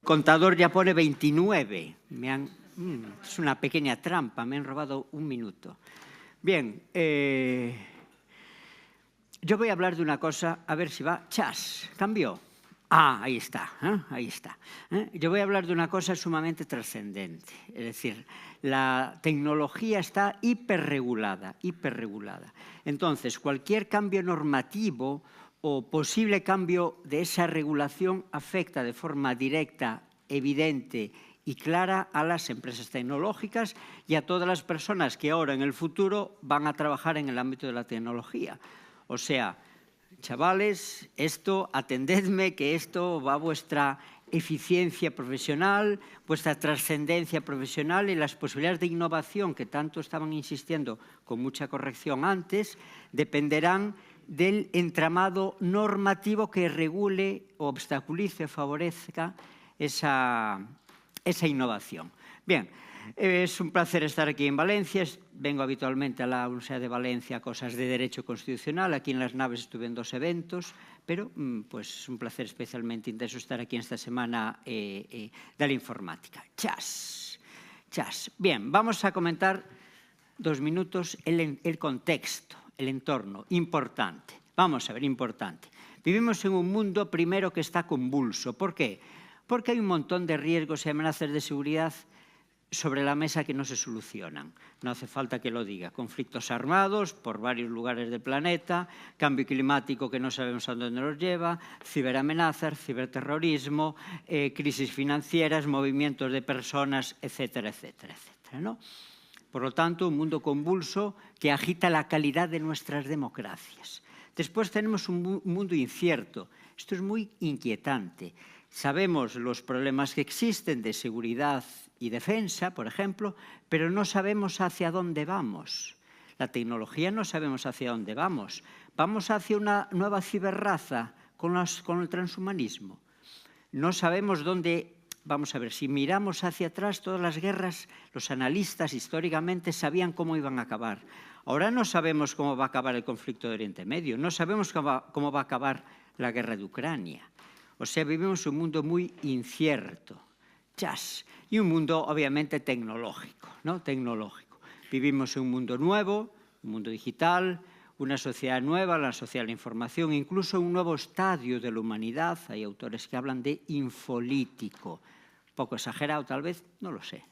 Contador ya pone 29. Es una pequeña trampa, me han robado un minuto. Bien, yo voy a hablar de una cosa, a ver si va. ¡Chas! ¿Cambió? Ah, ahí está, ahí está. Yo voy a hablar de una cosa sumamente trascendente. Es decir, la tecnología está hiperregulada. Entonces, cualquier cambio normativo o posible cambio de esa regulación afecta de forma directa, evidente y clara a las empresas tecnológicas y a todas las personas que ahora en el futuro van a trabajar en el ámbito de la tecnología. O sea, chavales, atendedme que esto va a vuestra eficiencia profesional, vuestra trascendencia profesional y las posibilidades de innovación que tanto estaban insistiendo con mucha corrección antes, dependerán del entramado normativo que regule, obstaculice, favorezca esa innovación. Bien, es un placer estar aquí en Valencia. Vengo habitualmente a la Universidad de Valencia a cosas de Derecho Constitucional. Aquí en Las Naves estuve en 2 eventos, pero pues es un placer especialmente intenso estar aquí en esta semana de la informática. ¡Chas! Bien, vamos a comentar 2 minutos el contexto, el entorno, importante. Vamos a ver, importante. Vivimos en un mundo, primero, que está convulso. ¿Por qué? Porque hay un montón de riesgos y amenazas de seguridad sobre la mesa que no se solucionan. No hace falta que lo diga. Conflictos armados por varios lugares del planeta, cambio climático que no sabemos a dónde nos lleva, ciberamenazas, ciberterrorismo, crisis financieras, movimientos de personas, etcétera, etcétera, etcétera, ¿no? Por lo tanto, un mundo convulso que agita la calidad de nuestras democracias. Después tenemos un mundo incierto. Esto es muy inquietante. Sabemos los problemas que existen de seguridad y defensa, por ejemplo, pero no sabemos hacia dónde vamos. La tecnología no sabemos hacia dónde vamos. Vamos hacia una nueva ciberraza con el transhumanismo. No sabemos dónde. Vamos a ver, si miramos hacia atrás, todas las guerras, los analistas históricamente sabían cómo iban a acabar. Ahora no sabemos cómo va a acabar el conflicto de Oriente Medio, no sabemos cómo va a acabar la guerra de Ucrania. O sea, vivimos un mundo muy incierto, y un mundo obviamente tecnológico, ¿no? Tecnológico. Vivimos en un mundo nuevo, un mundo digital, una sociedad nueva, la sociedad de la información, incluso un nuevo estadio de la humanidad. Hay autores que hablan de infolítico. Un poco exagerado tal vez, no lo sé,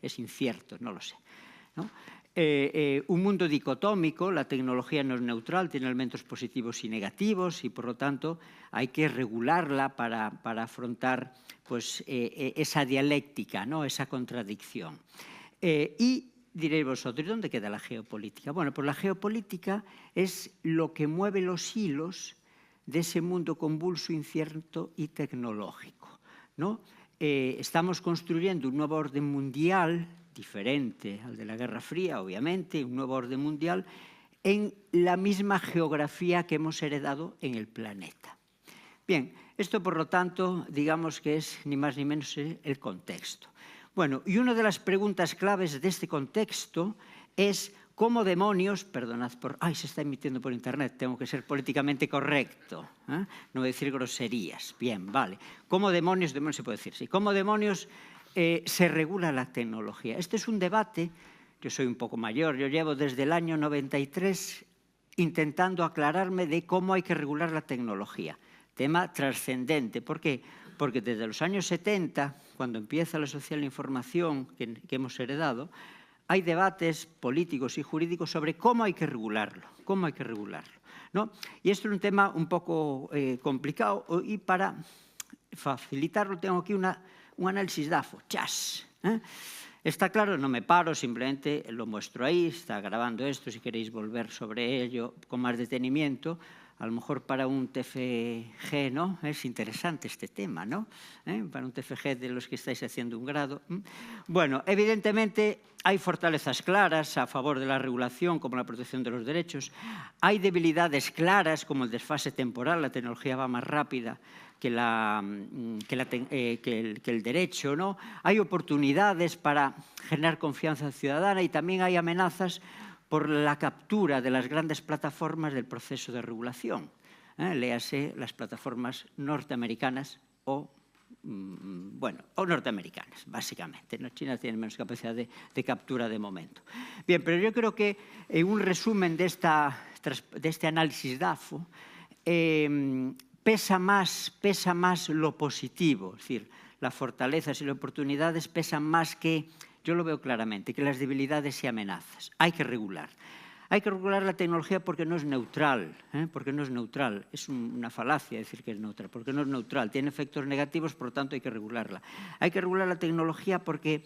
es incierto, no lo sé, ¿no? Un mundo dicotómico, la tecnología no es neutral, tiene elementos positivos y negativos y por lo tanto hay que regularla para afrontar pues, esa dialéctica, ¿no? Esa contradicción. Y diréis vosotros, ¿dónde queda la geopolítica? Bueno, pues la geopolítica es lo que mueve los hilos de ese mundo convulso, incierto y tecnológico, ¿no? Estamos construyendo un nuevo orden mundial diferente al de la Guerra Fría, obviamente, un nuevo orden mundial en la misma geografía que hemos heredado en el planeta. Bien, esto por lo tanto, digamos que es ni más ni menos el contexto. Bueno, y una de las preguntas claves de este contexto es cómo demonios, perdonad por... ¡Ay, se está emitiendo por internet! Tengo que ser políticamente correcto, ¿eh? No decir groserías. Bien, vale. ¿Cómo demonios se puede decir? Sí. ¿Cómo demonios se regula la tecnología? Este es un debate, yo soy un poco mayor, yo llevo desde el año 93 intentando aclararme de cómo hay que regular la tecnología. Tema trascendente. ¿Por qué? Porque desde los años 70, cuando empieza la sociedad de la información que hemos heredado, hay debates políticos y jurídicos sobre cómo hay que regularlo, ¿no? Y esto es un tema un poco complicado y para facilitarlo tengo aquí un análisis DAFO. ¿Está claro? No me paro, simplemente lo muestro ahí, está grabando esto, si queréis volver sobre ello con más detenimiento. A lo mejor para un TFG, ¿no? Es interesante este tema, ¿no? Para un TFG de los que estáis haciendo un grado. Bueno, evidentemente hay fortalezas claras a favor de la regulación, como la protección de los derechos. Hay debilidades claras, como el desfase temporal, la tecnología va más rápida el derecho, ¿no? Hay oportunidades para generar confianza ciudadana y también hay amenazas por la captura de las grandes plataformas del proceso de regulación. Léase las plataformas norteamericanas o norteamericanas, básicamente. China tiene menos capacidad de captura de momento. Bien, pero yo creo que en un resumen de este análisis DAFO, pesa más lo positivo, es decir, las fortalezas y las oportunidades pesan más que, yo lo veo claramente, que las debilidades y amenazas. Hay que regular. Hay que regular la tecnología porque no es neutral, porque no es neutral. Es una falacia decir que es neutral, porque no es neutral. Tiene efectos negativos, por lo tanto hay que regularla. Hay que regular la tecnología porque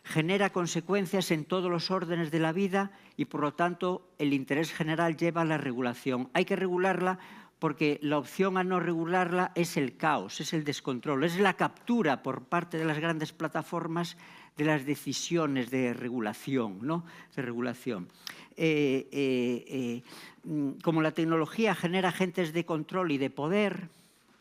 genera consecuencias en todos los órdenes de la vida y, por lo tanto, el interés general lleva a la regulación. Hay que regularla porque la opción a no regularla es el caos, es el descontrol, es la captura por parte de las grandes plataformas de las decisiones de regulación, ¿no? Como la tecnología genera agentes de control y de poder,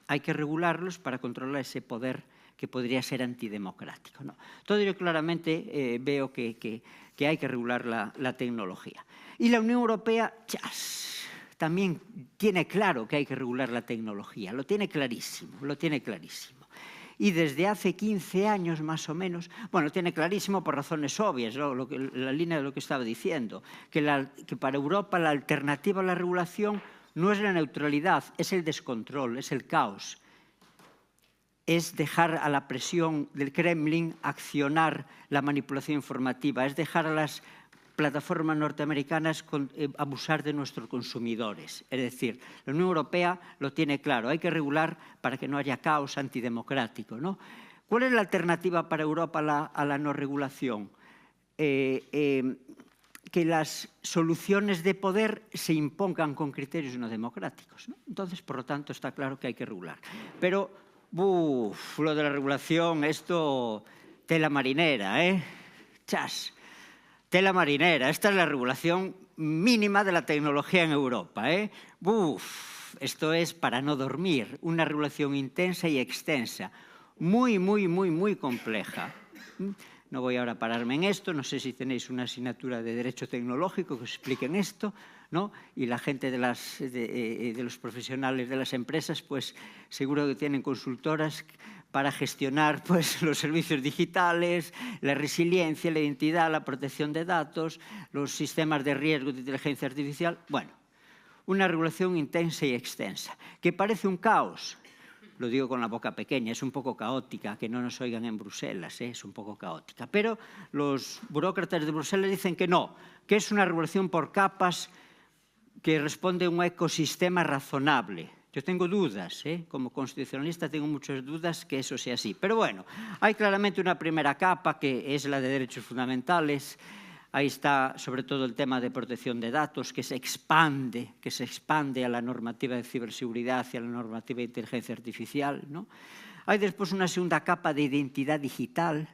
hay que regularlos para controlar ese poder que podría ser antidemocrático, ¿no? Todo ello claramente veo que hay que regular la tecnología. Y la Unión Europea, también tiene claro que hay que regular la tecnología, lo tiene clarísimo, Y desde hace 15 años más o menos, bueno, tiene clarísimo por razones obvias, ¿no? La línea de lo que estaba diciendo, que para Europa la alternativa a la regulación no es la neutralidad, es el descontrol, es el caos. Es dejar a la presión del Kremlin accionar la manipulación informativa, es dejar a las plataformas norteamericanas abusar de nuestros consumidores. Es decir, la Unión Europea lo tiene claro, hay que regular para que no haya caos antidemocrático, ¿no? ¿Cuál es la alternativa para Europa a la no regulación? Que las soluciones de poder se impongan con criterios no democráticos, ¿no? Entonces, por lo tanto, está claro que hay que regular. Pero, lo de la regulación, esto, tela marinera, ¿eh? Tela marinera. Esta es la regulación mínima de la tecnología en Europa, ¿eh? Esto es para no dormir. Una regulación intensa y extensa. Muy, muy, muy, muy compleja. No voy ahora a pararme en esto. No sé si tenéis una asignatura de Derecho Tecnológico que os expliquen esto, ¿no? Y la gente de los profesionales de las empresas, pues seguro que tienen consultoras para gestionar pues, los servicios digitales, la resiliencia, la identidad, la protección de datos, los sistemas de riesgo de inteligencia artificial. Bueno, una regulación intensa y extensa, que parece un caos. Lo digo con la boca pequeña, es un poco caótica, que no nos oigan en Bruselas, es un poco caótica. Pero los burócratas de Bruselas dicen que no, que es una regulación por capas que responde a un ecosistema razonable. Yo tengo dudas, como constitucionalista tengo muchas dudas que eso sea así. Pero bueno, hay claramente una primera capa que es la de derechos fundamentales. Ahí está sobre todo el tema de protección de datos que se expande a la normativa de ciberseguridad y a la normativa de inteligencia artificial, ¿no? Hay después una segunda capa de identidad digital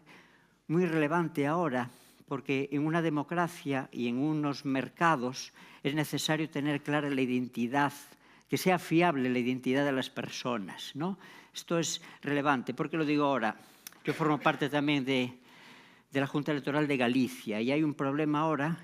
muy relevante ahora, porque en una democracia y en unos mercados es necesario tener clara la identidad, que sea fiable la identidad de las personas, ¿no? Esto es relevante. ¿Por qué lo digo ahora? Yo formo parte también de la Junta Electoral de Galicia y hay un problema ahora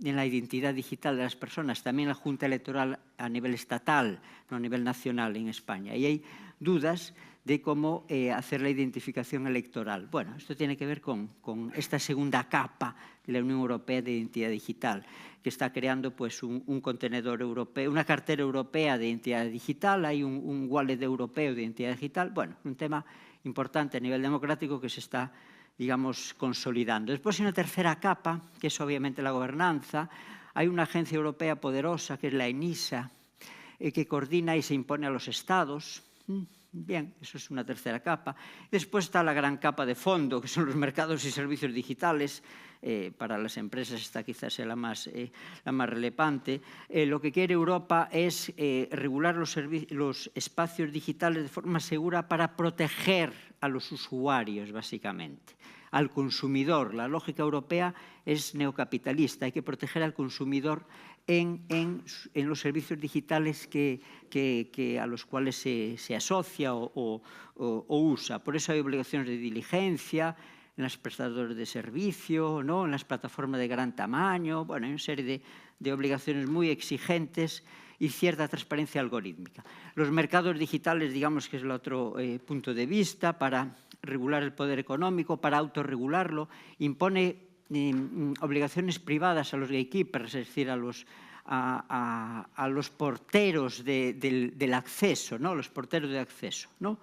en la identidad digital de las personas, también la Junta Electoral a nivel estatal, no a nivel nacional en España. Y hay dudas de cómo hacer la identificación electoral. Bueno, esto tiene que ver con esta segunda capa de la Unión Europea de identidad digital, que está creando pues, un contenedor europeo, una cartera europea de identidad digital, hay un wallet europeo de identidad digital. Bueno, un tema importante a nivel democrático que se está, digamos, consolidando. Después hay una tercera capa, que es obviamente la gobernanza. Hay una agencia europea poderosa, que es la ENISA, que coordina y se impone a los estados. Bien, eso es una tercera capa. Después está la gran capa de fondo, que son los mercados y servicios digitales. Para las empresas esta quizás sea la más relevante. Lo que quiere Europa es regular los espacios digitales de forma segura para proteger a los usuarios, básicamente, al consumidor. La lógica europea es neocapitalista, hay que proteger al consumidor en los servicios digitales a los cuales se asocia o usa. Por eso hay obligaciones de diligencia en los prestadores de servicio, ¿no? En las plataformas de gran tamaño. Bueno, hay una serie de obligaciones muy exigentes y cierta transparencia algorítmica. Los mercados digitales, digamos que es el otro punto de vista, para regular el poder económico, para autorregularlo, impone obligaciones privadas a los gatekeepers, es decir, a los porteros del acceso, ¿no? Los porteros de acceso, ¿no?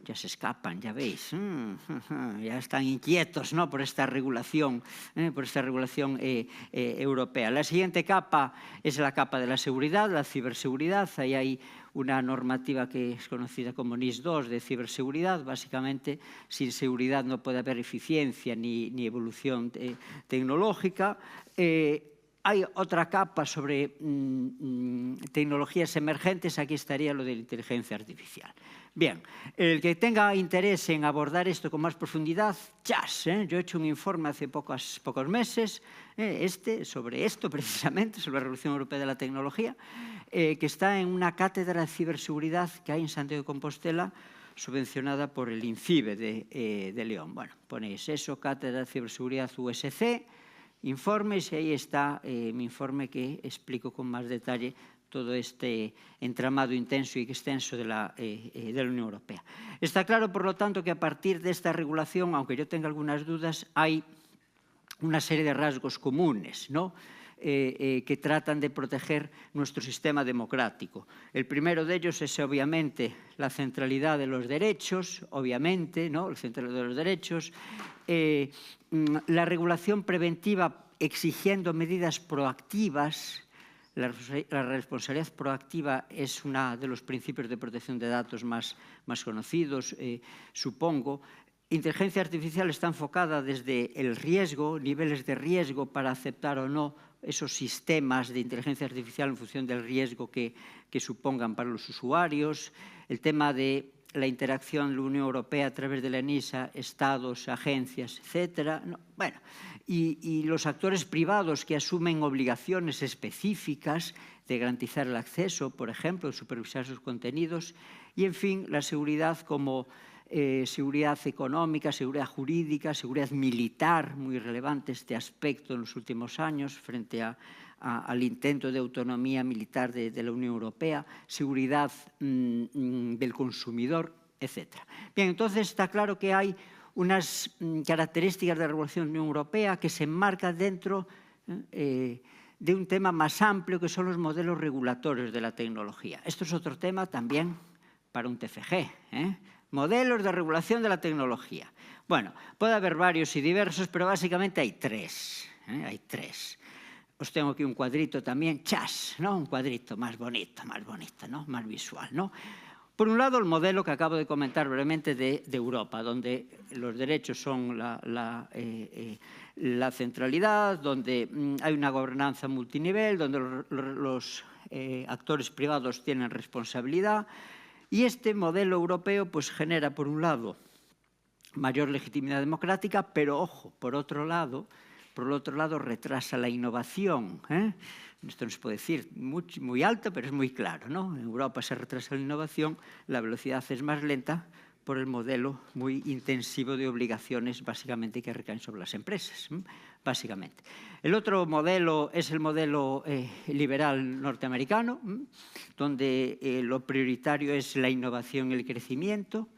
Ya se escapan, ya veis, ya están inquietos, ¿no? por esta regulación europea. La siguiente capa es la capa de la seguridad, la ciberseguridad. Ahí hay una normativa que es conocida como NIS2 de ciberseguridad. Básicamente, sin seguridad no puede haber eficiencia ni evolución tecnológica. Hay otra capa sobre tecnologías emergentes. Aquí estaría lo de la inteligencia artificial. Bien, el que tenga interés en abordar esto con más profundidad, ¡chas! Yo he hecho un informe hace pocos meses, sobre esto precisamente, sobre la Revolución Europea de la Tecnología, que está en una cátedra de ciberseguridad que hay en Santiago de Compostela, subvencionada por el INCIBE de León. Bueno, ponéis eso, cátedra de ciberseguridad USC, informes, y ahí está mi informe que explico con más detalle todo este entramado intenso y extenso de la Unión Europea. Está claro, por lo tanto, que a partir de esta regulación, aunque yo tenga algunas dudas, hay una serie de rasgos comunes, ¿no? Que tratan de proteger nuestro sistema democrático. El primero de ellos es, obviamente, la centralidad de los derechos, obviamente, ¿no? La centralidad de los derechos, la regulación preventiva exigiendo medidas proactivas. La responsabilidad proactiva es uno de los principios de protección de datos más conocidos, supongo. Inteligencia artificial está enfocada desde el riesgo, niveles de riesgo para aceptar o no esos sistemas de inteligencia artificial en función del riesgo que supongan para los usuarios. El tema de la interacción de la Unión Europea a través de la ENISA, estados, agencias, etcétera. Bueno, y los actores privados que asumen obligaciones específicas de garantizar el acceso, por ejemplo, de supervisar sus contenidos, y, en fin, la seguridad como seguridad económica, seguridad jurídica, seguridad militar, muy relevante este aspecto en los últimos años frente al intento de autonomía militar de la Unión Europea, seguridad del consumidor, etc. Bien, entonces está claro que hay unas características de la regulación de la Unión Europea que se enmarcan dentro de un tema más amplio que son los modelos regulatorios de la tecnología. Esto es otro tema también para un TFG, modelos de regulación de la tecnología. Bueno, puede haber varios y diversos, pero básicamente hay tres. Hay tres. Os tengo aquí un cuadrito también, ¡chas! ¿No? Un cuadrito más bonito, ¿no? Más visual, ¿no? Por un lado, el modelo que acabo de comentar brevemente de Europa, donde los derechos son la centralidad, donde hay una gobernanza multinivel, donde los actores privados tienen responsabilidad. Y este modelo europeo pues, genera, por un lado, mayor legitimidad democrática, pero, ojo, por otro lado, retrasa la innovación. Esto no se puede decir muy alto, pero es muy claro, ¿no? En Europa se retrasa la innovación, la velocidad es más lenta por el modelo muy intensivo de obligaciones, básicamente, que recaen sobre las empresas, básicamente. El otro modelo es el modelo liberal norteamericano, donde lo prioritario es la innovación y el crecimiento.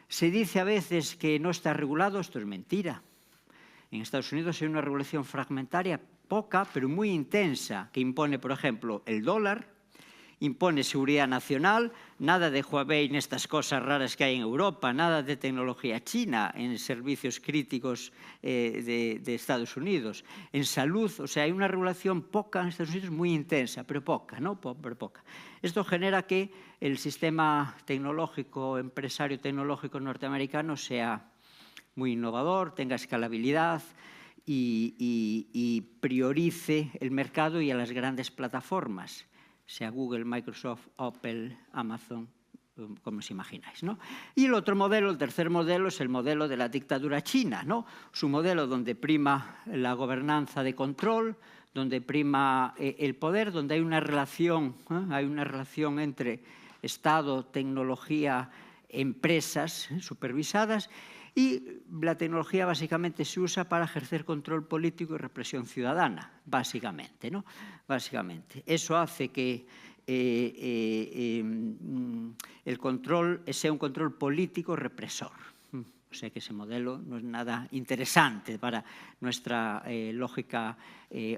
Se dice a veces que no está regulado, esto es mentira. En Estados Unidos hay una regulación fragmentaria, poca, pero muy intensa, que impone, por ejemplo, el dólar, impone seguridad nacional, nada de Huawei en estas cosas raras que hay en Europa, nada de tecnología china en servicios críticos de Estados Unidos. En salud, o sea, hay una regulación poca en Estados Unidos, muy intensa, pero poca, ¿no? Pero poca. Esto genera que el sistema tecnológico, empresario tecnológico norteamericano sea muy innovador, tenga escalabilidad y priorice el mercado y a las grandes plataformas, sea Google, Microsoft, Apple, Amazon, como os imagináis, ¿no? Y el otro modelo, el tercer modelo, es el modelo de la dictadura china, ¿no? Es un modelo donde prima la gobernanza de control, donde prima el poder, donde hay una relación entre Estado, tecnología, empresas supervisadas, y la tecnología básicamente se usa para ejercer control político y represión ciudadana, básicamente, ¿no? Básicamente. Eso hace que el control sea un control político represor. O sea que ese modelo no es nada interesante para nuestra lógica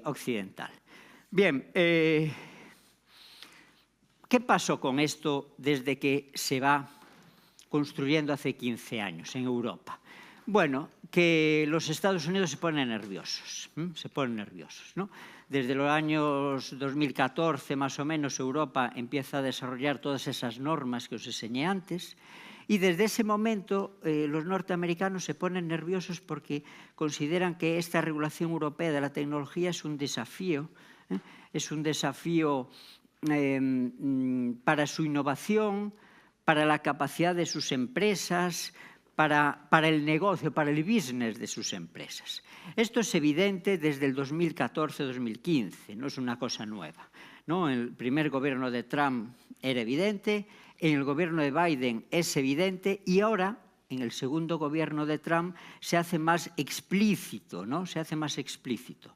occidental. Bien, ¿qué pasó con esto desde que se va construyendo hace 15 años en Europa? Bueno, que los Estados Unidos se ponen nerviosos, ¿no? Desde los años 2014, más o menos, Europa empieza a desarrollar todas esas normas que os enseñé antes, y desde ese momento los norteamericanos se ponen nerviosos porque consideran que esta regulación europea de la tecnología es un desafío para su innovación, para la capacidad de sus empresas, para el negocio, para el business de sus empresas. Esto es evidente desde el 2014-2015, no es una cosa nueva, ¿no? En el primer gobierno de Trump era evidente, en el gobierno de Biden es evidente, y ahora, en el segundo gobierno de Trump, se hace más explícito, ¿no? Se hace más explícito.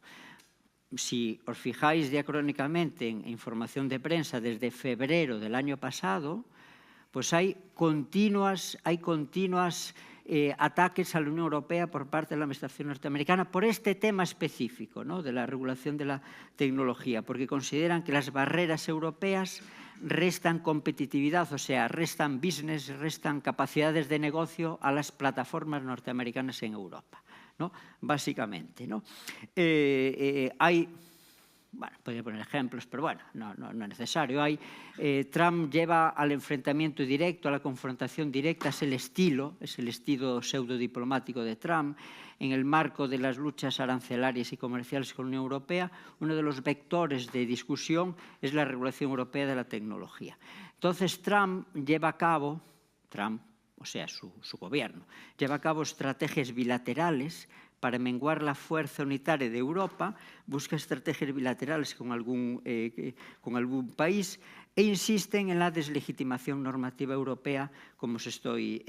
Si os fijáis diacrónicamente en información de prensa desde febrero del año pasado, pues hay continuas ataques a la Unión Europea por parte de la Administración norteamericana por este tema específico, ¿no? De la regulación de la tecnología, porque consideran que las barreras europeas restan competitividad, o sea, restan business, restan capacidades de negocio a las plataformas norteamericanas en Europa, ¿no? Básicamente, ¿no? Bueno, podría poner ejemplos, pero bueno, no es necesario. Trump lleva al enfrentamiento directo, a la confrontación directa, es el estilo pseudodiplomático de Trump. En el marco de las luchas arancelarias y comerciales con la Unión Europea, uno de los vectores de discusión es la regulación europea de la tecnología. Entonces, Trump lleva a cabo, o sea, su gobierno, lleva a cabo estrategias bilaterales para menguar la fuerza unitaria de Europa, busca estrategias bilaterales con algún país e insisten en la deslegitimación normativa europea, como os estoy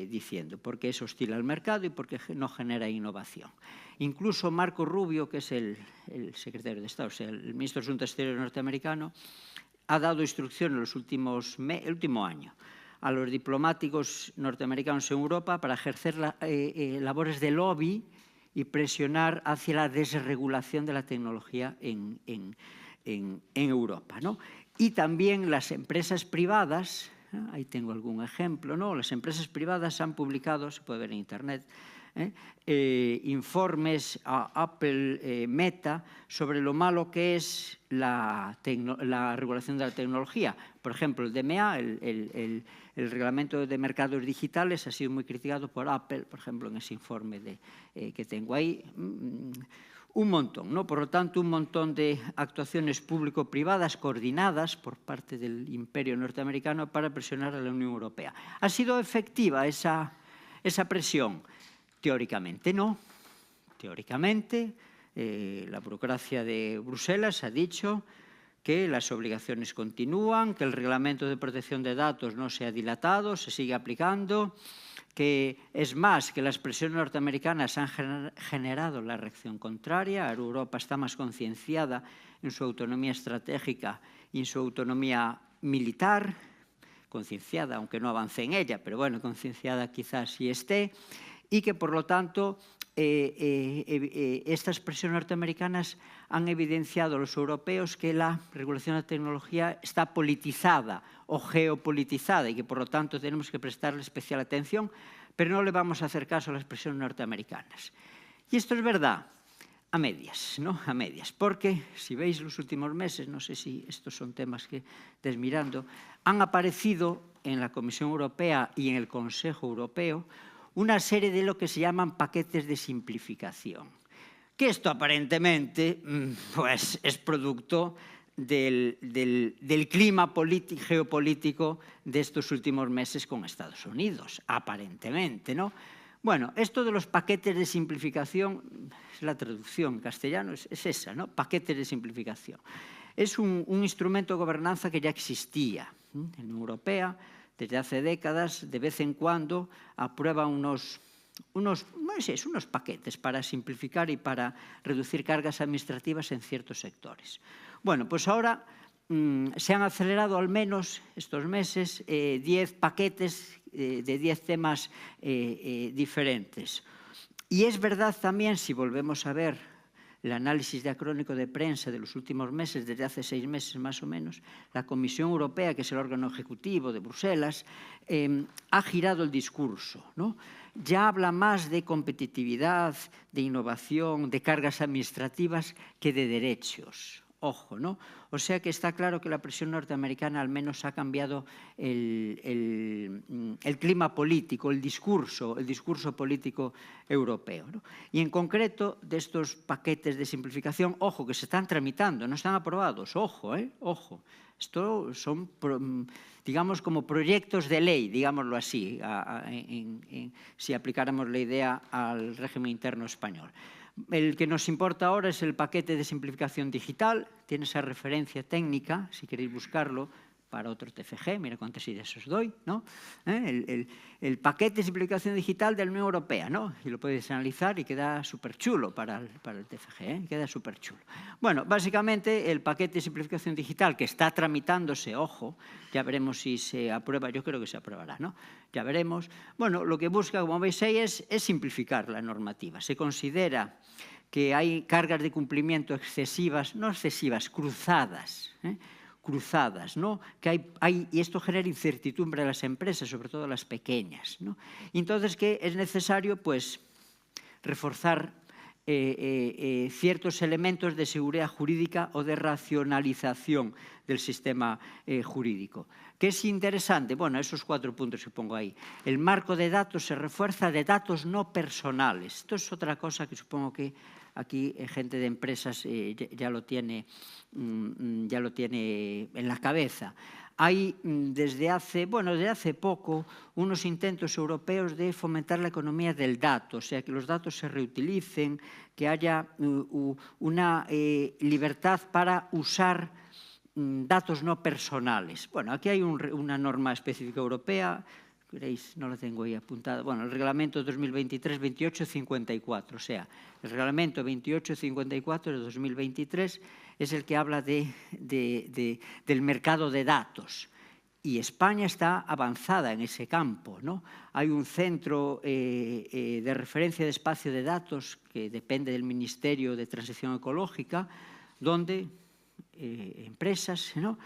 diciendo, porque es hostil al mercado y porque no genera innovación. Incluso Marco Rubio, que es el secretario de Estado, o sea, el ministro de Asuntos Exteriores norteamericano, ha dado instrucciones el último año a los diplomáticos norteamericanos en Europa para ejercer labores de lobby y presionar hacia la desregulación de la tecnología en Europa, ¿no? Y también las empresas privadas, ahí tengo algún ejemplo, ¿no? Las empresas privadas han publicado, se puede ver en Internet, informes a Apple, Meta, sobre lo malo que es la regulación de la tecnología. Por ejemplo, el DMA, el Reglamento de Mercados Digitales, ha sido muy criticado por Apple, por ejemplo, en ese informe que tengo ahí. Un montón, ¿no? Por lo tanto, un montón de actuaciones público-privadas coordinadas por parte del imperio norteamericano para presionar a la Unión Europea. ¿Ha sido efectiva esa presión? Teóricamente no. Teóricamente, la burocracia de Bruselas ha dicho que las obligaciones continúan, que el reglamento de protección de datos no se ha dilatado, se sigue aplicando, que es más, que las presiones norteamericanas han generado la reacción contraria. Europa está más concienciada en su autonomía estratégica y en su autonomía militar, concienciada, aunque no avance en ella, pero bueno, concienciada quizás sí esté, y que por lo tanto estas presiones norteamericanas han evidenciado a los europeos que la regulación de la tecnología está politizada o geopolitizada y que por lo tanto tenemos que prestarle especial atención, pero no le vamos a hacer caso a las presiones norteamericanas. Y esto es verdad, a medias, ¿no? A medias, porque si veis los últimos meses, no sé si estos son temas que estés mirando, han aparecido en la Comisión Europea y en el Consejo Europeo una serie de lo que se llaman paquetes de simplificación, que esto aparentemente pues, es producto del clima geopolítico de estos últimos meses con Estados Unidos, aparentemente, ¿no? Bueno, esto de los paquetes de simplificación, es la traducción en castellano, es esa, ¿no? Paquetes de simplificación. Es un instrumento de gobernanza que ya existía en la Unión Europea desde hace décadas. De vez en cuando aprueba unos paquetes para simplificar y para reducir cargas administrativas en ciertos sectores. Bueno, pues ahora se han acelerado al menos estos meses 10 paquetes de 10 temas diferentes. Y es verdad también, si volvemos a ver el análisis diacrónico de prensa de los últimos meses, desde hace 6 meses más o menos, la Comisión Europea, que es el órgano ejecutivo de Bruselas, ha girado el discurso, ¿no? Ya habla más de competitividad, de innovación, de cargas administrativas que de derechos. Ojo, ¿no? O sea que está claro que la presión norteamericana al menos ha cambiado el clima político, el discurso político europeo, ¿no? Y en concreto de estos paquetes de simplificación, ojo, que se están tramitando, no están aprobados, ojo, ojo. Esto son, digamos, como proyectos de ley, digámoslo así, si aplicáramos la idea al régimen interno español. El que nos importa ahora es el paquete de simplificación digital, tiene esa referencia técnica, si queréis buscarlo, para otro TFG, mira cuántas ideas os doy, ¿no? El paquete de simplificación digital de la Unión Europea, ¿no? Y lo podéis analizar y queda súper chulo para el TFG, queda súper chulo. Bueno, básicamente el paquete de simplificación digital que está tramitándose, ojo, ya veremos si se aprueba, yo creo que se aprobará, ¿no? Ya veremos. Bueno, lo que busca, como veis ahí, es simplificar la normativa. Se considera que hay cargas de cumplimiento excesivas, no excesivas, cruzadas, cruzadas, ¿no? Que y esto genera incertidumbre a las empresas, sobre todo a las pequeñas, ¿no? Y entonces que es necesario, pues, reforzar ciertos elementos de seguridad jurídica o de racionalización del sistema jurídico. ¿Qué es interesante? Bueno, esos 4 puntos que pongo ahí. El marco de datos se refuerza de datos no personales. Esto es otra cosa que supongo que aquí gente de empresas ya lo tiene en la cabeza. Hay desde hace poco unos intentos europeos de fomentar la economía del dato, o sea, que los datos se reutilicen, que haya una libertad para usar datos no personales. Bueno, aquí hay una norma específica europea, veréis, no la tengo ahí apuntada, bueno, el reglamento 2023-2854, o sea, el reglamento 2854 de 2023 es el que habla del mercado de datos. Y España está avanzada en ese campo, ¿no? Hay un centro de referencia de espacio de datos que depende del Ministerio de Transición Ecológica, donde empresas, ¿no?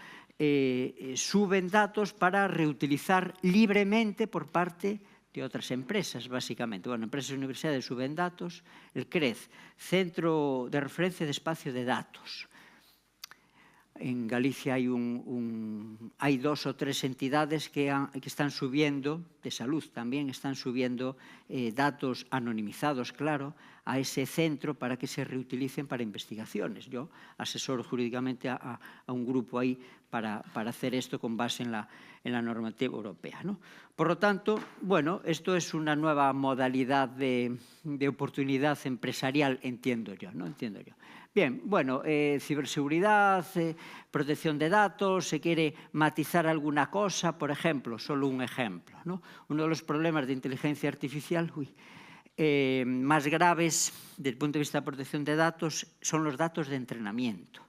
Suben datos para reutilizar libremente por parte de otras empresas, básicamente. Bueno, empresas y universidades suben datos. El CREZ, Centro de Referencia de Espacio de Datos. En Galicia hay 2 o 3 entidades que están subiendo, de salud también, están subiendo datos anonimizados, claro, a ese centro para que se reutilicen para investigaciones. Yo asesoro jurídicamente a un grupo ahí para hacer esto con base en la normativa europea, ¿no? Por lo tanto, bueno, esto es una nueva modalidad de oportunidad empresarial, entiendo yo, ¿no? Entiendo yo. Bien, bueno, ciberseguridad, protección de datos, se quiere matizar alguna cosa, por ejemplo, solo un ejemplo, ¿no? Uno de los problemas de inteligencia artificial más graves desde el punto de vista de protección de datos son los datos de entrenamiento,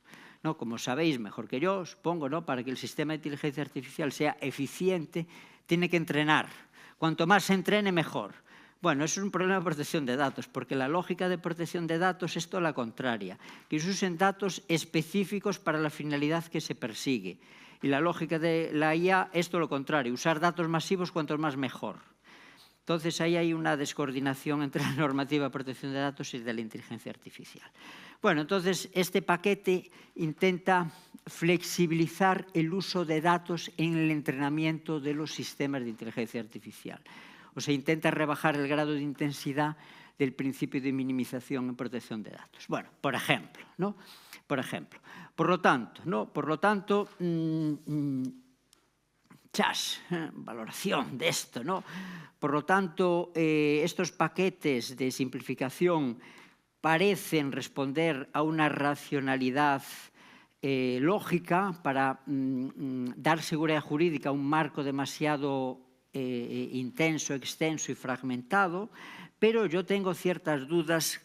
¿no? Como sabéis mejor que yo, supongo, ¿no? Para que el sistema de inteligencia artificial sea eficiente, tiene que entrenar. Cuanto más se entrene, mejor. Bueno, eso es un problema de protección de datos, porque la lógica de protección de datos es toda la contraria, que se usen datos específicos para la finalidad que se persigue. Y la lógica de la IA es todo lo contrario, usar datos masivos cuanto más mejor. Entonces, ahí hay una descoordinación entre la normativa de protección de datos y de la inteligencia artificial. Bueno, entonces, este paquete intenta flexibilizar el uso de datos en el entrenamiento de los sistemas de inteligencia artificial. O sea, intenta rebajar el grado de intensidad del principio de minimización en protección de datos. Bueno, por ejemplo, ¿no? Por ejemplo. Por lo tanto, chas, valoración de esto, ¿no? Por lo tanto, estos paquetes de simplificación parecen responder a una racionalidad lógica para dar seguridad jurídica a un marco demasiado intenso, extenso y fragmentado, pero yo tengo ciertas dudas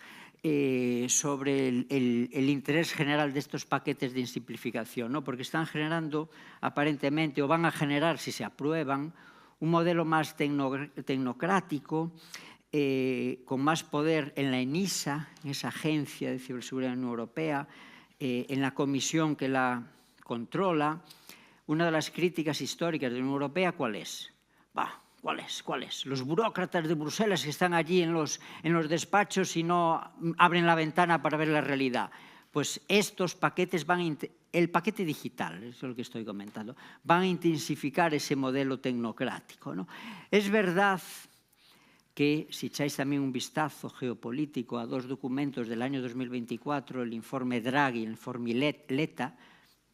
sobre el interés general de estos paquetes de simplificación, ¿no? Porque están generando aparentemente, o van a generar, si se aprueban, un modelo más tecnocrático, con más poder en la ENISA, en esa agencia de ciberseguridad de la Unión Europea, en la comisión que la controla. Una de las críticas históricas de la Unión Europea, ¿cuál es? ¿Cuál es? Los burócratas de Bruselas que están allí en los despachos y no abren la ventana para ver la realidad. Pues estos paquetes el paquete digital, eso es lo que estoy comentando, van a intensificar ese modelo tecnocrático, ¿no? Es verdad que si echáis también un vistazo geopolítico a dos documentos del año 2024, el informe Draghi y el informe Letta,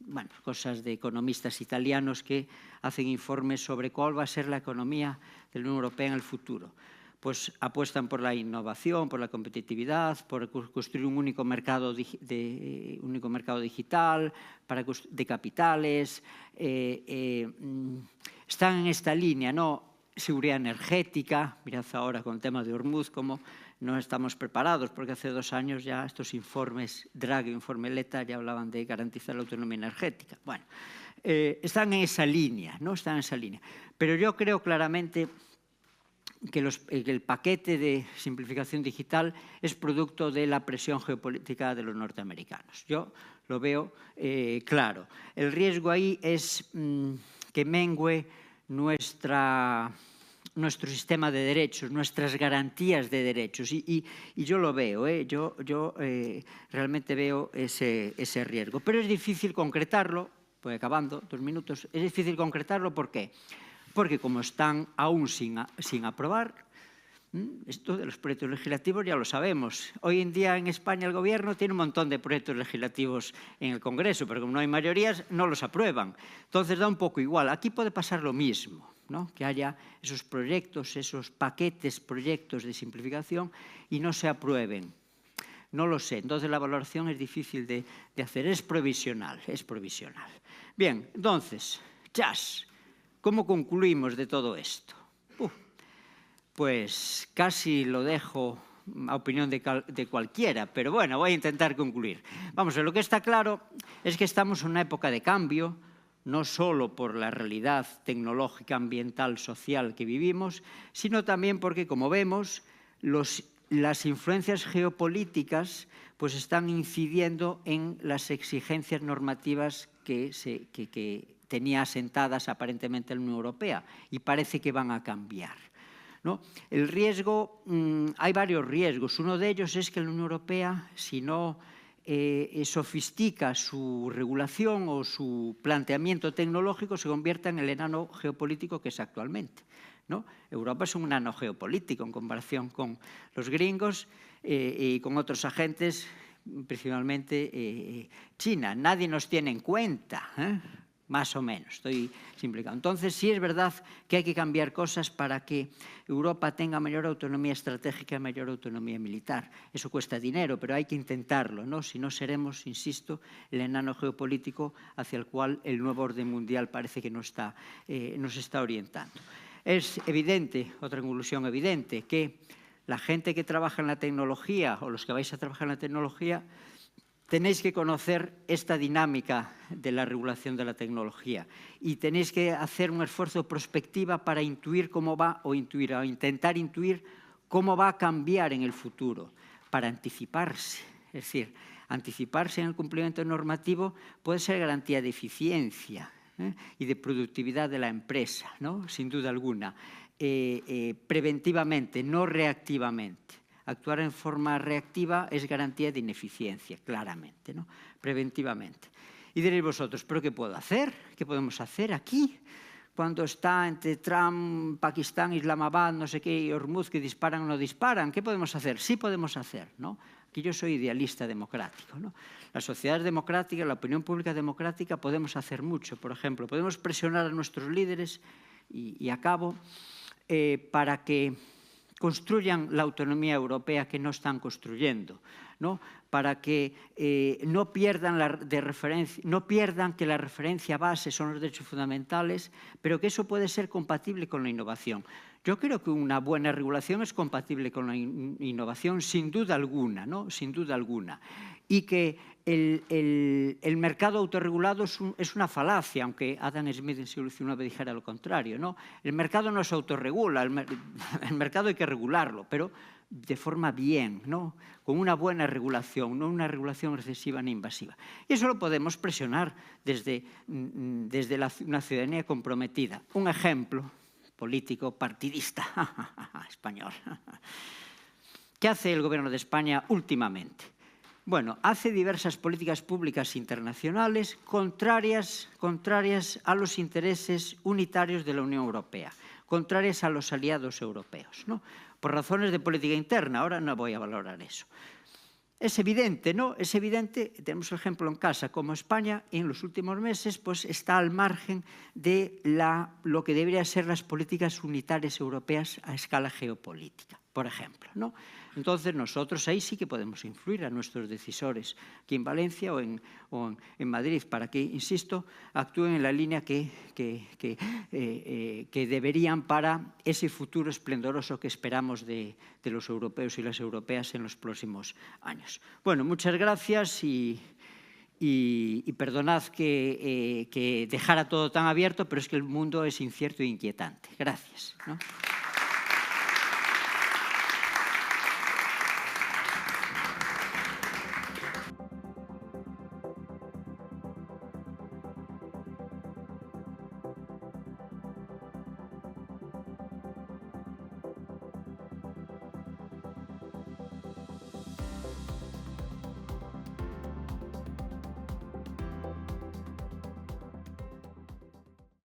bueno, cosas de economistas italianos que hacen informes sobre cuál va a ser la economía de la Unión Europea en el futuro. Pues apuestan por la innovación, por la competitividad, por construir un único mercado digital, de capitales. Están en esta línea, ¿no? Seguridad energética, mirad ahora con el tema de Hormuz, cómo no estamos preparados, porque hace 2 años ya estos informes Draghi, informe Letta, ya hablaban de garantizar la autonomía energética. Bueno, están en esa línea, ¿no? Están en esa línea. Pero yo creo claramente que el paquete de simplificación digital es producto de la presión geopolítica de los norteamericanos. Yo lo veo claro. El riesgo ahí es que mengue nuestro sistema de derechos, nuestras garantías de derechos. Y yo lo veo, yo realmente veo ese riesgo. Pero es difícil concretarlo, voy acabando, 2 minutos, es difícil concretarlo, ¿por qué? Porque como están aún sin aprobar, esto de los proyectos legislativos ya lo sabemos. Hoy en día en España el gobierno tiene un montón de proyectos legislativos en el Congreso, pero como no hay mayorías, no los aprueban. Entonces da un poco igual. Aquí puede pasar lo mismo, ¿no? Que haya esos proyectos, esos proyectos de simplificación y no se aprueben. No lo sé. Entonces la valoración es difícil de hacer. Es provisional, es provisional. Bien, entonces, ¿cómo concluimos de todo esto? Pues casi lo dejo a opinión de cualquiera, pero bueno, voy a intentar concluir. Vamos, lo que está claro es que estamos en una época de cambio, no solo por la realidad tecnológica, ambiental, social que vivimos, sino también porque, como vemos, las influencias geopolíticas pues están incidiendo en las exigencias normativas que tenía asentadas aparentemente la Unión Europea y parece que van a cambiar, ¿no? El riesgo, hay varios riesgos. Uno de ellos es que la Unión Europea, si no sofistica su regulación o su planteamiento tecnológico, se convierta en el enano geopolítico que es actualmente, ¿no? Europa es un enano geopolítico en comparación con los gringos y con otros agentes, principalmente China. Nadie nos tiene en cuenta, más o menos, estoy simplificando. Entonces, sí es verdad que hay que cambiar cosas para que Europa tenga mayor autonomía estratégica y mayor autonomía militar. Eso cuesta dinero, pero hay que intentarlo, ¿no? Si no, seremos, insisto, el enano geopolítico hacia el cual el nuevo orden mundial parece que nos está orientando. Es evidente, otra conclusión evidente, que la gente que trabaja en la tecnología o los que vais a trabajar en la tecnología tenéis que conocer esta dinámica de la regulación de la tecnología y tenéis que hacer un esfuerzo de prospectiva para intuir cómo va, o intentar intuir cómo va a cambiar en el futuro, para anticiparse. Es decir, anticiparse en el cumplimiento normativo puede ser garantía de eficiencia y de productividad de la empresa, ¿no? Sin duda alguna, preventivamente, no reactivamente. Actuar en forma reactiva es garantía de ineficiencia, claramente, ¿no? Preventivamente. Y diréis vosotros, ¿pero qué puedo hacer? ¿Qué podemos hacer aquí cuando está entre Trump, Pakistán, Islamabad, no sé qué, y Hormuz, que disparan o no disparan. ¿Qué podemos hacer? Sí podemos hacer, ¿no? Aquí yo soy idealista democrático, ¿no? Las sociedades democráticas, la opinión pública democrática, podemos hacer mucho. Por ejemplo, podemos presionar a nuestros líderes, y acabo, para que construyan la autonomía europea que no están construyendo, ¿no? Para que no pierdan que la referencia base son los derechos fundamentales, pero que eso puede ser compatible con la innovación. Yo creo que una buena regulación es compatible con la innovación, sin duda alguna, ¿no? Sin duda alguna. Y que el mercado autorregulado es una falacia, aunque Adam Smith en siglo XIX dijera lo contrario, ¿no? El mercado no se autorregula, el mercado hay que regularlo, pero de forma bien, ¿no? Con una buena regulación, no una regulación excesiva ni invasiva. Y eso lo podemos presionar desde una ciudadanía comprometida. Un ejemplo político partidista español. ¿Qué hace el Gobierno de España últimamente? Bueno, hace diversas políticas públicas internacionales contrarias a los intereses unitarios de la Unión Europea, contrarias a los aliados europeos, ¿no? Por razones de política interna, ahora no voy a valorar eso. Es evidente, ¿no? Es evidente, tenemos el ejemplo en casa, como España en los últimos meses pues, está al margen de lo que deberían ser las políticas unitarias europeas a escala geopolítica, por ejemplo, ¿no? Entonces nosotros ahí sí que podemos influir a nuestros decisores, aquí en Valencia o en Madrid, para que, insisto, actúen en la línea que deberían para ese futuro esplendoroso que esperamos de los europeos y las europeas en los próximos años. Bueno, muchas gracias y perdonad que dejara todo tan abierto, pero es que el mundo es incierto e inquietante. Gracias, ¿no?